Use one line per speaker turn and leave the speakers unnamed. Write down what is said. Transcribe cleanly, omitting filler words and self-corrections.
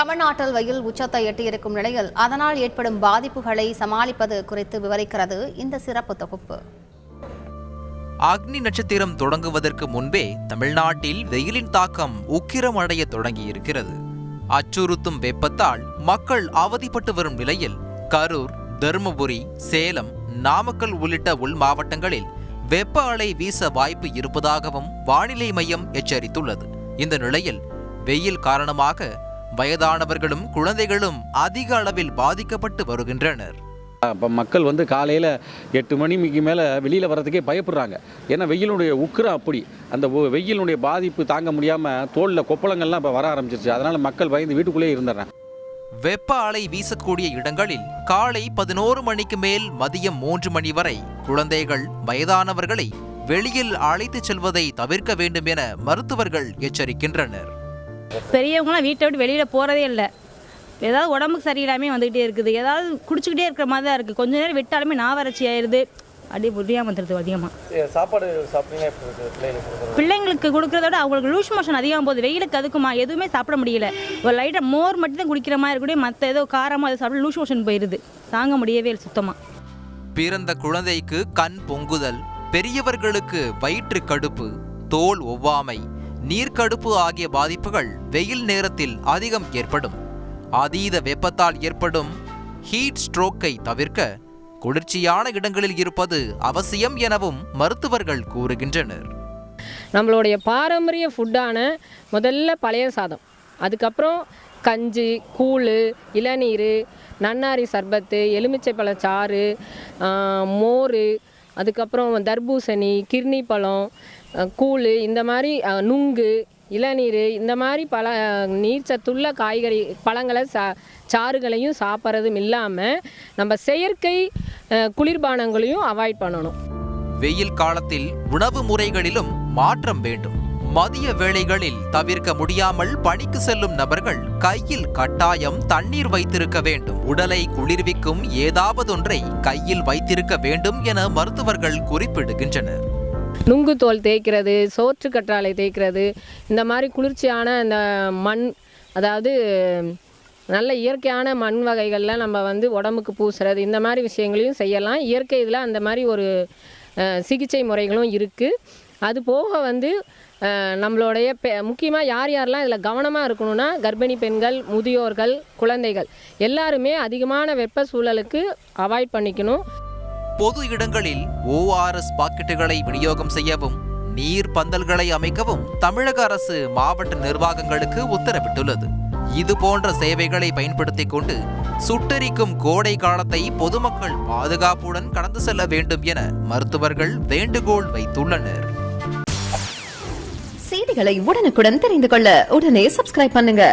தமிழ்நாட்டில் வெயில் உச்சத்தை எட்டியிருக்கும் நிலையில் அதனால் ஏற்படும் பாதிப்புகளை சமாளிப்பது குறித்து விவரிக்கிறது இந்த சிறப்பு தொகுப்பு.
அக்னி நட்சத்திரம் தொடங்குவதற்கு முன்பே தமிழ்நாட்டில் வெயிலின் தாக்கம் உக்கிரமடைய தொடங்கியிருக்கிறது. அச்சுறுத்தும் வெப்பத்தால் மக்கள் அவதிப்பட்டு வரும் நிலையில் கரூர், தருமபுரி, சேலம், நாமக்கல் உள்ளிட்ட உள் மாவட்டங்களில் வெப்ப அலை வீச வாய்ப்பு இருப்பதாகவும் வானிலை மையம் எச்சரித்துள்ளது. இந்த நிலையில் வெயில் காரணமாக வயதானவர்களும் குழந்தைகளும் அதிக அளவில் பாதிக்கப்பட்டு வருகின்றனர்.
இப்போ மக்கள் காலையில் 8 மணிக்கு மேலே வெளியில் வர்றதுக்கே பயப்படுறாங்க. ஏன்னா வெயிலுடைய உக்கிரம் அப்படி, அந்த வெயிலுடைய பாதிப்பு தாங்க முடியாமல் தோளில் கொப்பளங்கள்லாம் இப்போ வர ஆரம்பிச்சிருச்சு. அதனால் மக்கள் பயந்து வீட்டுக்குள்ளேயே இருந்துடுறாங்க.
வெப்ப அலை வீசக்கூடிய இடங்களில் காலை 11 மணிக்கு மேல் மதியம் 3 மணி வரை குழந்தைகள், வயதானவர்களை வெளியில் அழைத்து செல்வதை தவிர்க்க வேண்டும் என மருத்துவர்கள் எச்சரிக்கின்றனர்.
பெரியவங்களாம் வீட்டை விட்டு வெளியில் போகிறதே இல்லை. ஏதாவது உடம்புக்கு சரியில்லாமல் வந்துக்கிட்டே இருக்குது. ஏதாவது குடிச்சிக்கிட்டே இருக்கிற மாதிரி தான் இருக்குது. கொஞ்சம் நேரம் விட்டாலுமே நாவறட்சி ஆயிடுது. அப்படியே புரியாமல் வந்துடுது. அதிகமாக
சாப்பாடு
பிள்ளைங்களுக்கு கொடுக்குறத விட அவங்களுக்கு லூஸ் மோஷன் அதிகமாக போகுது. வெயிலுக்கு அதுக்குமா எதுவுமே சாப்பிட முடியல. ஒரு லைட்டாக மோர் மட்டும் தான் குடிக்கிற மாதிரி இருக்கக்கூடிய, மற்ற ஏதோ காரமாக அதை சாப்பிட லூஸ் மோஷன் போயிடுது. தாங்க முடியவே இல்லை சுத்தமாக.
பிறந்த குழந்தைக்கு கண் பொங்குதல், பெரியவர்களுக்கு வயிற்று கடுப்பு, தோல் ஒவ்வாமை, நீர்க்கடுப்பு ஆகிய பாதிப்புகள் வெயில் நேரத்தில் அதிகம் ஏற்படும். அதீத வெப்பத்தால் ஏற்படும் ஹீட் ஸ்ட்ரோக்கை தவிர்க்க குளிர்ச்சியான இடங்களில் இருப்பது அவசியம் எனவும் மருத்துவர்கள் கூறுகின்றனர்.
நம்மளுடைய பாரம்பரிய ஃபுட்டான முதல்ல பழைய சாதம், அதுக்கப்புறம் கஞ்சி, கூழ், இளநீர், நன்னாரி சர்பத்து, எலுமிச்சை பழச்சாறு, மோர், அதுக்கப்புறம் தர்பூசணி, கிர்னி பழம், கூழ், இந்த மாதிரி நுங்கு, இளநீர், இந்த மாதிரி பல நீர்ச்சத்துள்ள காய்கறி பழங்களை சாறுகளையும் சாப்பிட்றதும் இல்லாமல் நம்ம செயற்கை குளிர்பானங்களையும் அவாய்ட் பண்ணணும்.
வெயில் காலத்தில் உணவு முறைகளிலும் மாற்றம் வேண்டும். மதிய வேளைகளில் தவிர்க்க முடியாமல் பணிக்கு செல்லும் நபர்கள் கையில் கட்டாயம் தண்ணீர் வைத்திருக்க வேண்டும். உடலை குளிர்விக்கும் ஏதாவதொன்றை கையில் வைத்திருக்க வேண்டும் என மருத்துவர்கள் குறிப்பிடுகின்றனர்.
நுங்கு தோல் தேய்க்கிறது, சோற்று கற்றாழை தேய்க்கிறது, இந்த மாதிரி குளிர்ச்சியான இந்த மண், அதாவது நல்ல இயற்கையான மண் வகைகள்லாம் நம்ம உடம்புக்கு பூசுறது, இந்த மாதிரி விஷயங்களையும் செய்யலாம். இயற்கை இதில் அந்த மாதிரி ஒரு சிகிச்சை முறைகளும் இருக்குது. அது போக நம்மளுடைய முக்கியமாக யார் யாரெல்லாம் இதில் கவனமாக இருக்கணும்னா, கர்ப்பிணி பெண்கள், முதியோர்கள், குழந்தைகள் எல்லாருமே அதிகமான வெப்ப சூழலுக்கு அவாய்ட் பண்ணிக்கணும்.
பொது இடங்களில் ORS பாக்கெட்டுகளை விநியோகம் செய்யவும், நீர் பந்தல்களை அமைக்கவும் தமிழக அரசு மாவட்ட நிர்வாகங்களுக்கு உத்தரவிட்டுள்ளது. இது போன்ற சேவைகளை பயன்படுத்திக் கொண்டு சுட்டெரிக்கும் கோடை காலத்தை பொதுமக்கள் பாதுகாப்புடன் கடந்து செல்ல வேண்டும் என மருத்துவர்கள் வேண்டுகோள் வைத்துள்ளனர்.
செய்திகளை உடனுக்குடன் தெரிந்து கொள்ள உடனே சப்ஸ்கிரைப் பண்ணுங்க.